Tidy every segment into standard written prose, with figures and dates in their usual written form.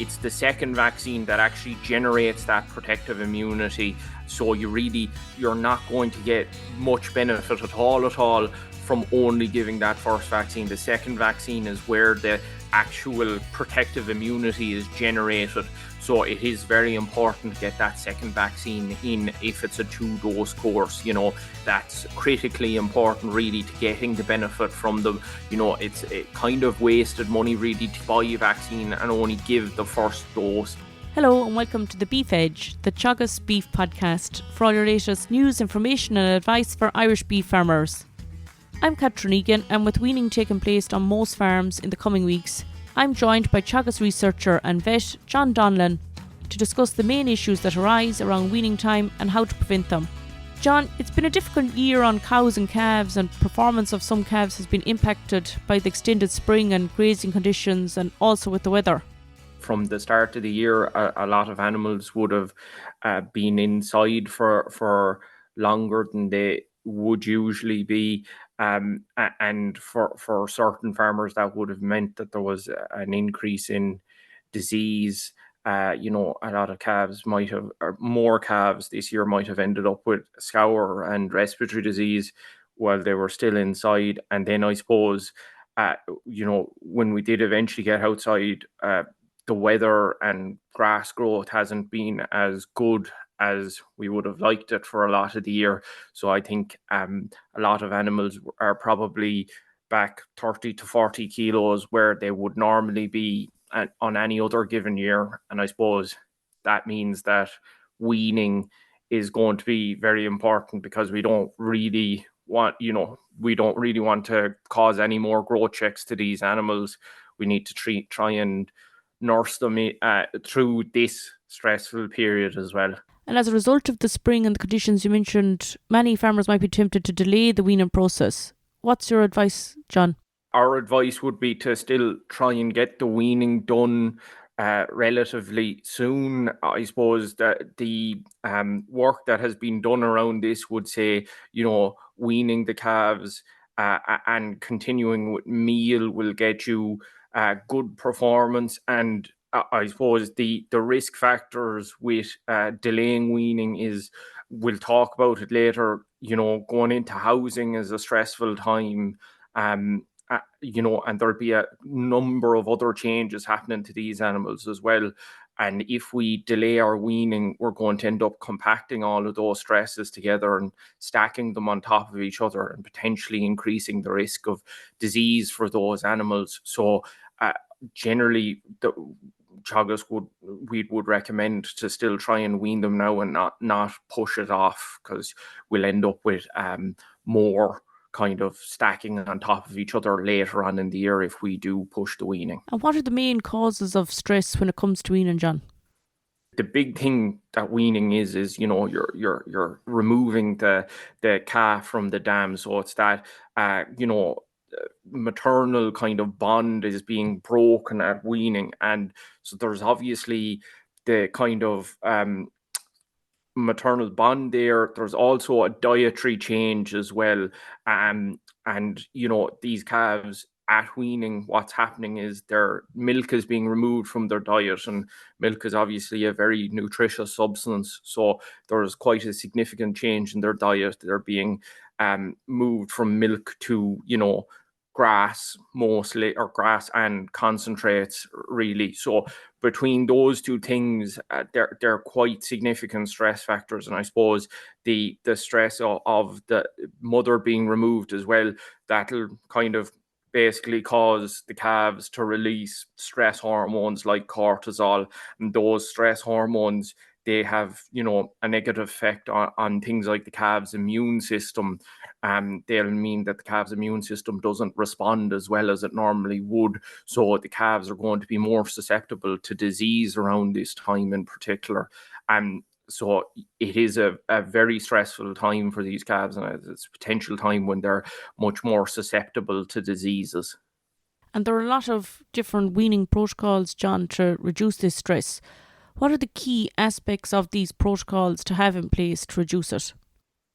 it's the second vaccine that actually generates that protective immunity. So you're not going to get much benefit at all from only giving that first vaccine. The second vaccine is where the actual protective immunity is generated. So it is very important to get that second vaccine in if it's a 2-dose course. That's critically important really to getting the benefit from the, it's kind of wasted money really to buy a vaccine and only give the first dose. Hello and welcome to the Beef Edge, the Teagasc Beef podcast for all your latest news, information and advice for Irish beef farmers. I'm Catherine Egan, and with weaning taking place on most farms in the coming weeks, I'm joined by Teagasc researcher and vet John Donlon to discuss the main issues that arise around weaning time and how to prevent them. John, it's been a difficult year on cows and calves, and performance of some calves has been impacted by the extended spring and grazing conditions and also with the weather. From the start of the year, a lot of animals would have been inside for longer than they would usually be. And for certain farmers, that would have meant that there was an increase in disease. A lot of calves more calves this year might have ended up with scour and respiratory disease while they were still inside. And then I suppose, when we did eventually get outside, the weather and grass growth hasn't been as good as we would have liked it for a lot of the year. So I think a lot of animals are probably back 30 to 40 kilos where they would normally be on any other given year. And I suppose that means that weaning is going to be very important, because we don't really want to cause any more growth checks to these animals. We need to try and nurse them through this stressful period as well. And as a result of the spring and the conditions you mentioned, many farmers might be tempted to delay the weaning process. What's your advice, John? Our advice would be to still try and get the weaning done relatively soon. I suppose that the work that has been done around this would say, weaning the calves and continuing with meal will get you good performance. And I suppose the risk factors with delaying weaning is, we'll talk about it later, going into housing is a stressful time, and there'll be a number of other changes happening to these animals as well. And if we delay our weaning, we're going to end up compacting all of those stresses together and stacking them on top of each other and potentially increasing the risk of disease for those animals. So generally, the Teagasc would recommend to still try and wean them now and not push it off, because we'll end up with more kind of stacking on top of each other later on in the year if we do push the weaning. And what are the main causes of stress when it comes to weaning, John? The big thing that weaning is you're removing the calf from the dam. So it's that maternal kind of bond is being broken at weaning. And so there's obviously the kind of maternal bond there. There's also a dietary change as well. And these calves at weaning, what's happening is their milk is being removed from their diet, and milk is obviously a very nutritious substance. So there's quite a significant change in their diet. They're being moved from milk to, grass mostly, or grass and concentrates really. So between those two things, they're quite significant stress factors. And I suppose the stress of the mother being removed as well, that'll kind of basically cause the calves to release stress hormones like cortisol. And those stress hormones, they have, a negative effect on things like the calves' immune system. They'll mean that the calves' immune system doesn't respond as well as it normally would. So the calves are going to be more susceptible to disease around this time in particular. So it is a very stressful time for these calves, and it's a potential time when they're much more susceptible to diseases. And there are a lot of different weaning protocols, John, to reduce this stress. What are the key aspects of these protocols to have in place to reduce it?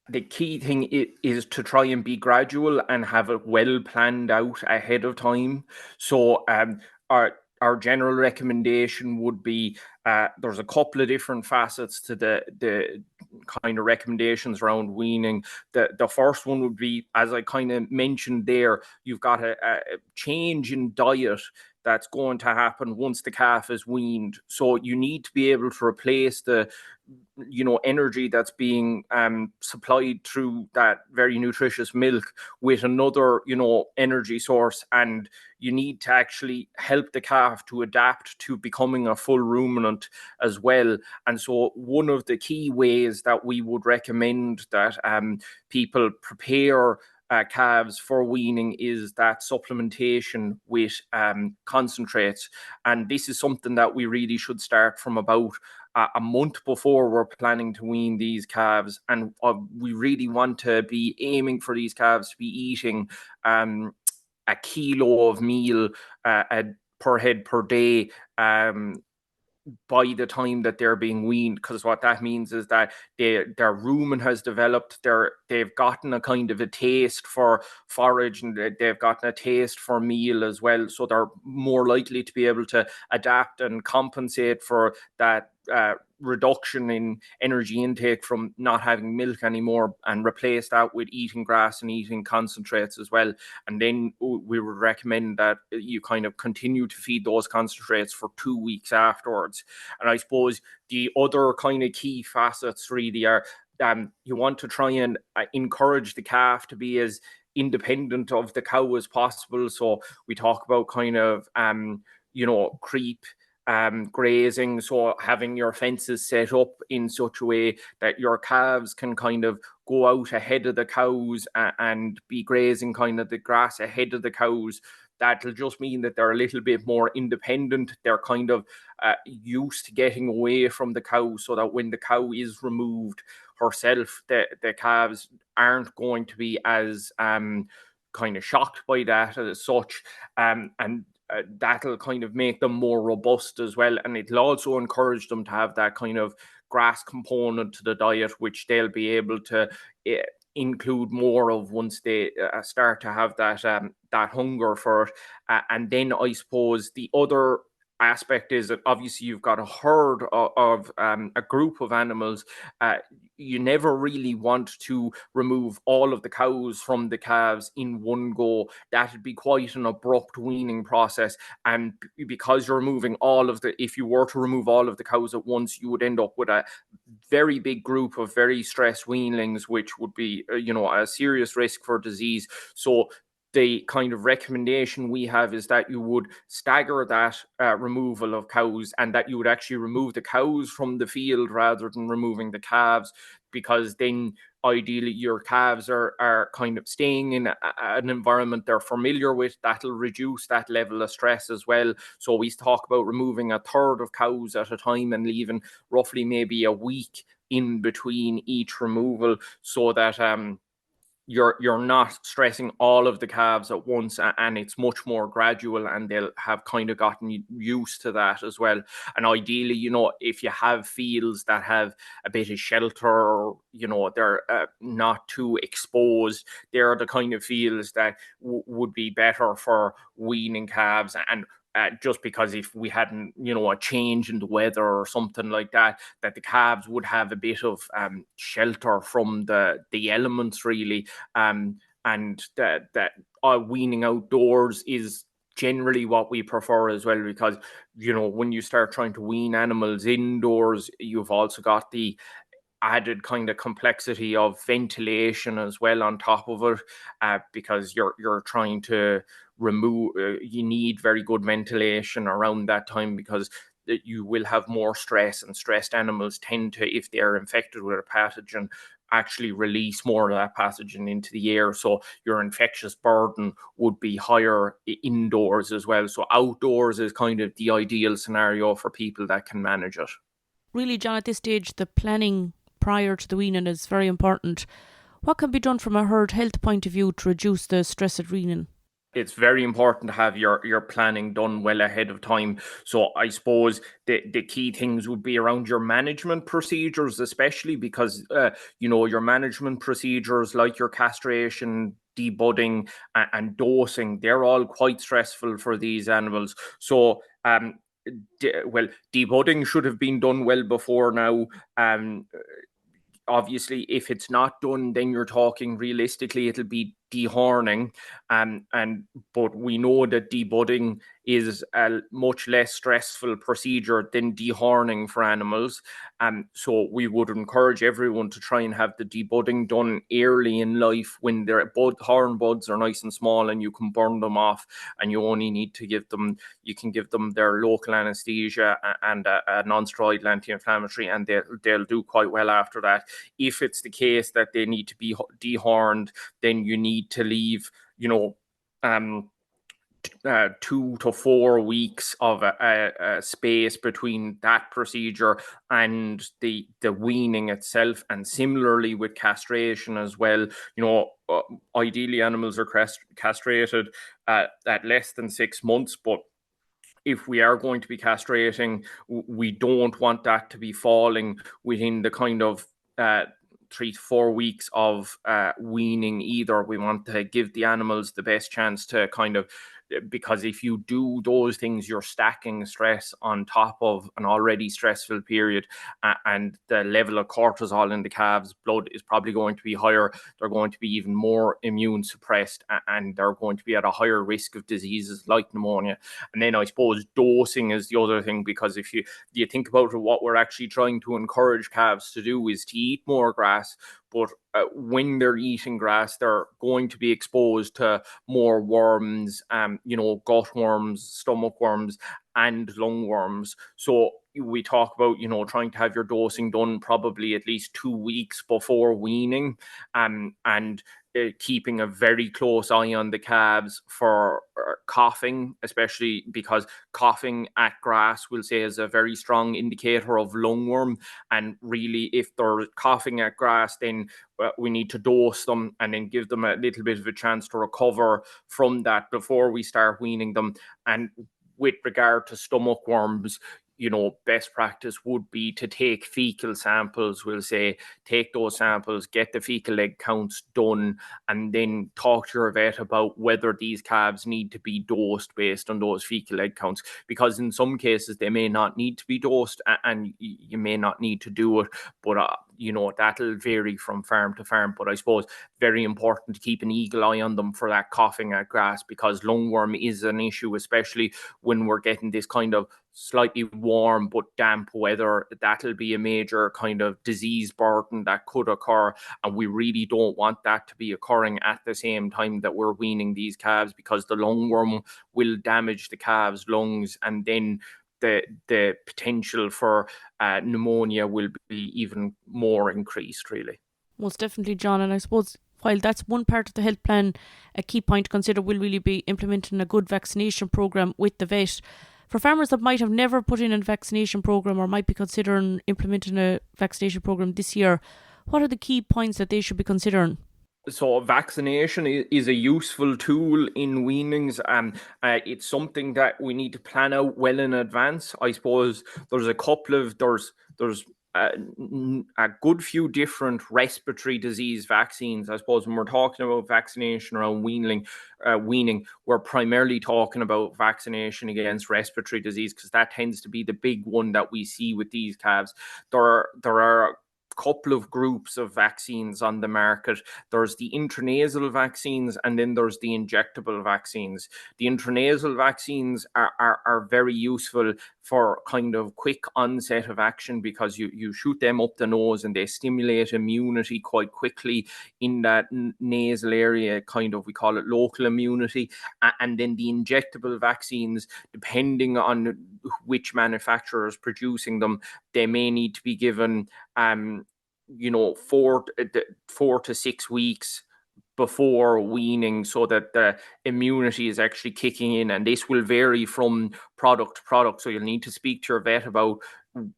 The key thing is to try and be gradual and have it well planned out ahead of time. So our general recommendation would be there's a couple of different facets to the kind of recommendations around weaning. The first one would be, as I kind of mentioned there, you've got a change in diet that's going to happen once the calf is weaned. So you need to be able to replace the energy that's being supplied through that very nutritious milk with another energy source, and you need to actually help the calf to adapt to becoming a full ruminant as well. And so one of the key ways that we would recommend that people prepare calves for weaning is that supplementation with concentrates. And this is something that we really should start from about a month before we're planning to wean these calves. And we really want to be aiming for these calves to be eating a kilo of meal per head per day by the time that they're being weaned, because what that means is that their rumen has developed, they've gotten a kind of a taste for forage, and they've gotten a taste for meal as well, so they're more likely to be able to adapt and compensate for that reduction in energy intake from not having milk anymore, and replace that with eating grass and eating concentrates as well. And then we would recommend that you kind of continue to feed those concentrates for 2 weeks afterwards. And I suppose the other kind of key facets really are you want to try and encourage the calf to be as independent of the cow as possible. So we talk about kind of creep grazing, so having your fences set up in such a way that your calves can kind of go out ahead of the cows and be grazing kind of the grass ahead of the cows. That'll just mean that they're a little bit more independent. They're kind of used to getting away from the cow, so that when the cow is removed herself, the calves aren't going to be as kind of shocked by that as such. And that'll kind of make them more robust as well. And it'll also encourage them to have that kind of grass component to the diet, which they'll be able to include more of once they start to have that hunger for it. And then I suppose the other aspect is that obviously you've got a herd of a group of animals. You never really want to remove all of the cows from the calves in one go. That'd be quite an abrupt weaning process, and because you're removing if you were to remove all of the cows at once, you would end up with a very big group of very stressed weanlings, which would be a serious risk for disease. So the kind of recommendation we have is that you would stagger that removal of cows, and that you would actually remove the cows from the field rather than removing the calves, because then ideally your calves are kind of staying in an environment they're familiar with. That'll reduce that level of stress as well. So we talk about removing a third of cows at a time and leaving roughly maybe a week in between each removal, so that you're not stressing all of the calves at once, and it's much more gradual, and they'll have kind of gotten used to that as well. And ideally, if you have fields that have a bit of shelter, or they're not too exposed, they're the kind of fields that would be better for weaning calves. And just because if we hadn't, a change in the weather or something like that, that the calves would have a bit of shelter from the elements really. And that weaning outdoors is generally what we prefer as well, because when you start trying to wean animals indoors, you've also got the added kind of complexity of ventilation as well on top of it, because you're trying to remove, you need very good ventilation around that time, because you will have more stress, and stressed animals tend to, if they're infected with a pathogen, actually release more of that pathogen into the air. So your infectious burden would be higher indoors as well. So outdoors is kind of the ideal scenario for people that can manage it. Really, John, at this stage, the planning prior to the weaning is very important. What can be done from a herd health point of view to reduce the stress at weaning? It's very important to have your planning done well ahead of time. So I suppose the key things would be around your management procedures, especially because your management procedures like your castration, debudding, and dosing, they're all quite stressful for these animals. So debudding should have been done well before now. Obviously, if it's not done, then you're talking realistically, it'll be dehorning. But we know that debudding is a much less stressful procedure than dehorning for animals. So we would encourage everyone to try and have the debudding done early in life when their horn buds are nice and small and you can burn them off, and you only need to you can give them their local anesthesia and a non-steroidal anti-inflammatory, and they'll do quite well after that. If it's the case that they need to be dehorned, then you need to leave, 2 to 4 weeks of a space between that procedure and the weaning itself. And similarly with castration as well, ideally animals are castrated at less than 6 months, but if we are going to be castrating, we don't want that to be falling within the kind of 3 to 4 weeks of weaning either. We want to give the animals the best chance to because if you do those things, you're stacking stress on top of an already stressful period, and the level of cortisol in the calves' blood is probably going to be higher. They're going to be even more immune suppressed, and they're going to be at a higher risk of diseases like pneumonia. And then I suppose dosing is the other thing, because if you think about it, what we're actually trying to encourage calves to do is to eat more grass. But when they're eating grass, they're going to be exposed to more worms, gut worms, stomach worms, and lungworms. So we talk about, trying to have your dosing done probably at least 2 weeks before weaning, and keeping a very close eye on the calves for coughing, especially because coughing at grass, we'll say, is a very strong indicator of lungworm. And really, if they're coughing at grass, then we need to dose them and then give them a little bit of a chance to recover from that before we start weaning them. And with regard to stomach worms, best practice would be to take fecal samples. We'll say take those samples, get the fecal egg counts done, and then talk to your vet about whether these calves need to be dosed based on those fecal egg counts. Because in some cases they may not need to be dosed, and you may not need to do it. But that'll vary from farm to farm. But I suppose very important to keep an eagle eye on them for that coughing at grass, because lungworm is an issue, especially when we're getting this kind of slightly warm but damp weather. That'll be a major kind of disease burden that could occur, and we really don't want that to be occurring at the same time that we're weaning these calves, because the lungworm will damage the calves' lungs, and then the potential for pneumonia will be even more increased, really. Most definitely, John. And I suppose while that's one part of the health plan, a key point to consider will really be implementing a good vaccination programme with the vet. For farmers that might have never put in a vaccination programme or might be considering implementing a vaccination programme this year, what are the key points that they should be considering? So vaccination is a useful tool in weanings. It's something that we need to plan out well in advance. I suppose there's a good few different respiratory disease vaccines. I suppose when we're talking about vaccination around weaning, we're primarily talking about vaccination against respiratory disease, because that tends to be the big one that we see with these calves. There are couple of groups of vaccines on the market. There's the intranasal vaccines, and then there's the injectable vaccines. The intranasal vaccines are very useful for kind of quick onset of action, because you shoot them up the nose and they stimulate immunity quite quickly in that nasal area, kind of, we call it local immunity. And then the injectable vaccines, depending on which manufacturer is producing them, they may need to be given 4 to 6 weeks before weaning, so that the immunity is actually kicking in. And this will vary from product to product, so you'll need to speak to your vet about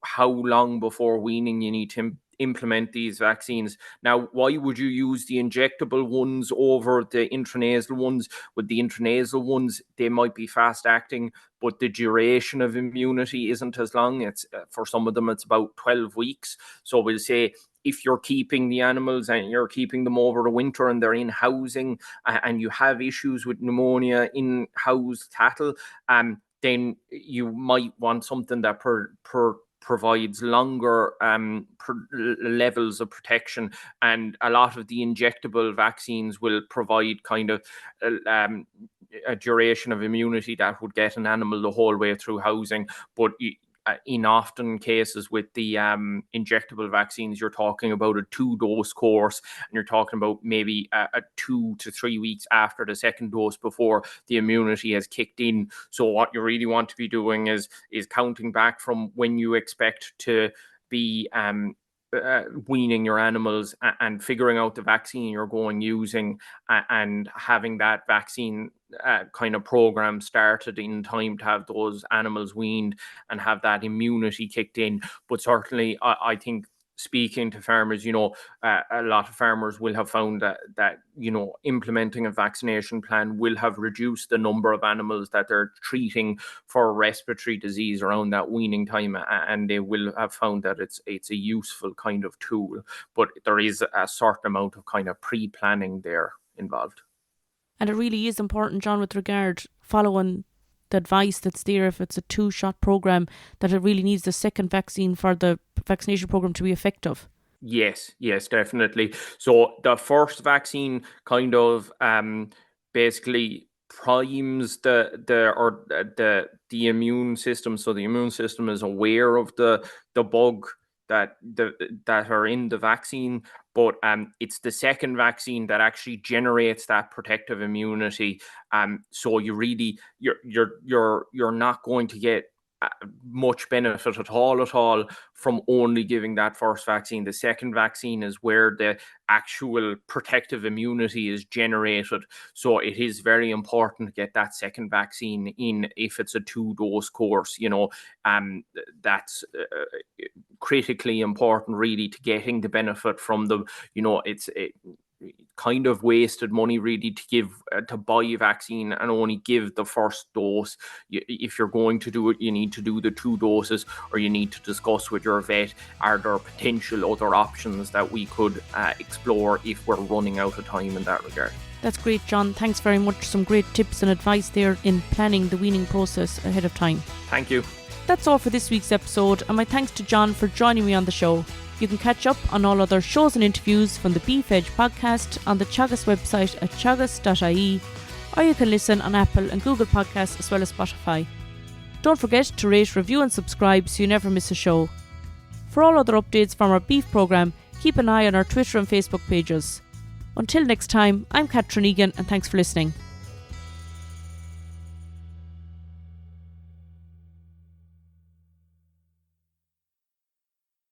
how long before weaning you need to implement these vaccines. Now, why would you use the injectable ones over the intranasal ones? With the intranasal ones, they might be fast acting, but the duration of immunity isn't as long. It's for some of them, it's about 12 weeks. So we'll say if you're keeping the animals and you're keeping them over the winter and they're in housing and you have issues with pneumonia in housed cattle, then you might want something that provides longer levels of protection, and a lot of the injectable vaccines will provide kind of a duration of immunity that would get an animal the whole way through housing. But in often cases with the injectable vaccines, you're talking about a 2-dose course, and you're talking about maybe a 2 to 3 weeks after the second dose before the immunity has kicked in. So what you really want to be doing is counting back from when you expect to be weaning your animals and figuring out the vaccine you're going using and having that vaccine kind of program started in time to have those animals weaned and have that immunity kicked in. But certainly I think speaking to farmers, a lot of farmers will have found that implementing a vaccination plan will have reduced the number of animals that they're treating for respiratory disease around that weaning time, and they will have found that it's a useful kind of tool. But there is a certain amount of kind of pre-planning there involved. And it really is important, John, with regard following the advice that's there. If it's a 2-shot program, that it really needs the second vaccine for the vaccination program to be effective. Yes, definitely. So the first vaccine kind of basically primes the immune system. So the immune system is aware of the bug that are in the vaccine, but it's the second vaccine that actually generates that protective immunity. So you're not going to get much benefit at all from only giving that first vaccine. The second vaccine is where the actual protective immunity is generated. So it is very important to get that second vaccine in if it's a 2-dose course. That's critically important really to getting the benefit from the, it's kind of wasted money really to give to buy a vaccine and only give the first dose. If you're going to do it, you need to do the 2 doses, or you need to discuss with your vet, are there potential other options that we could explore if we're running out of time in that regard. That's great, John. Thanks very much. Some great tips and advice there in planning the weaning process ahead of time. Thank you. That's all for this week's episode, and my thanks to John for joining me on the show. You can catch up on all other shows and interviews from the Beef Edge podcast on the Teagasc website at teagasc.ie, or you can listen on Apple and Google Podcasts as well as Spotify. Don't forget to rate, review and subscribe so you never miss a show. For all other updates from our beef programme, keep an eye on our Twitter and Facebook pages. Until next time, I'm Catherine Egan, and thanks for listening.